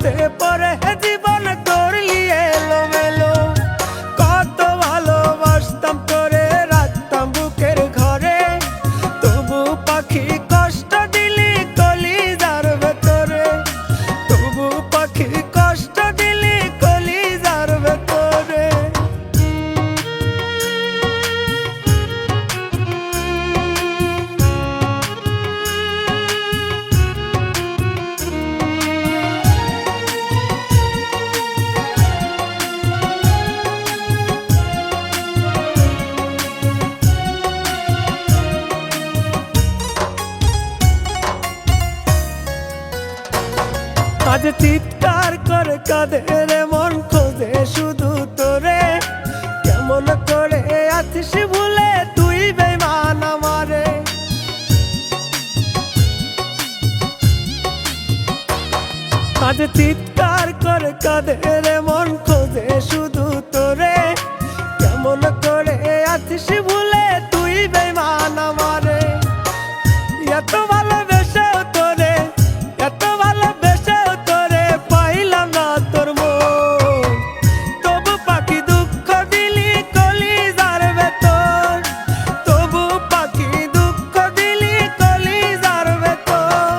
প্রেমেতে পড়ে জীবন করলি এলোমেলো। কত ভালোবাসতাম তোরে, রাখতাম বুকের ঘরে, তবু পাখি কষ্ট দিলি কলিজার ভেতরে, তবু পাখি কষ্ট দিলি কলিজার ভেতরে। আজ চিৎকার করে কাঁদে রে মন, খোঁজে শুধু তোরে। কেমন করে আছিস ভুলে তুই বেঈমান আমারে। আজ চিৎকার করে কাঁদে রে মন, খোঁজে শুধু তোরে। কেমন করে আছিস ভুলে তুই বেঈমান আমারে। এত ভালোবেসেও তোরে, এত ভালোবেসেও তোরে পাইলাম না তোর মন, তবু পাখি দুঃখ দিলি কলিজার ভেতর, তবু পাখি দুঃখ দিলি কলিজার ভেতর।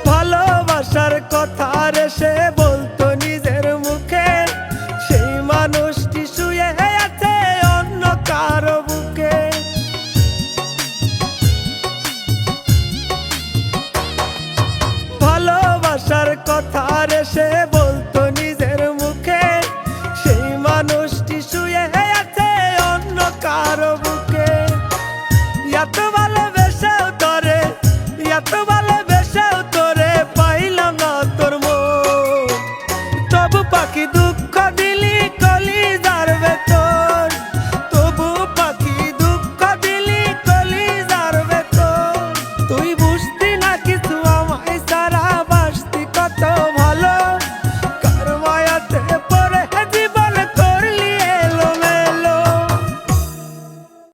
ভালোবাসার কথা রে সে বলতো নিজের মুখে, সেই মানুষটি শুয়ে আছে অন্য কারো বুকে। ভালোবাসার কথা রে সে বলতো নিজের মুখে, সেই মানুষ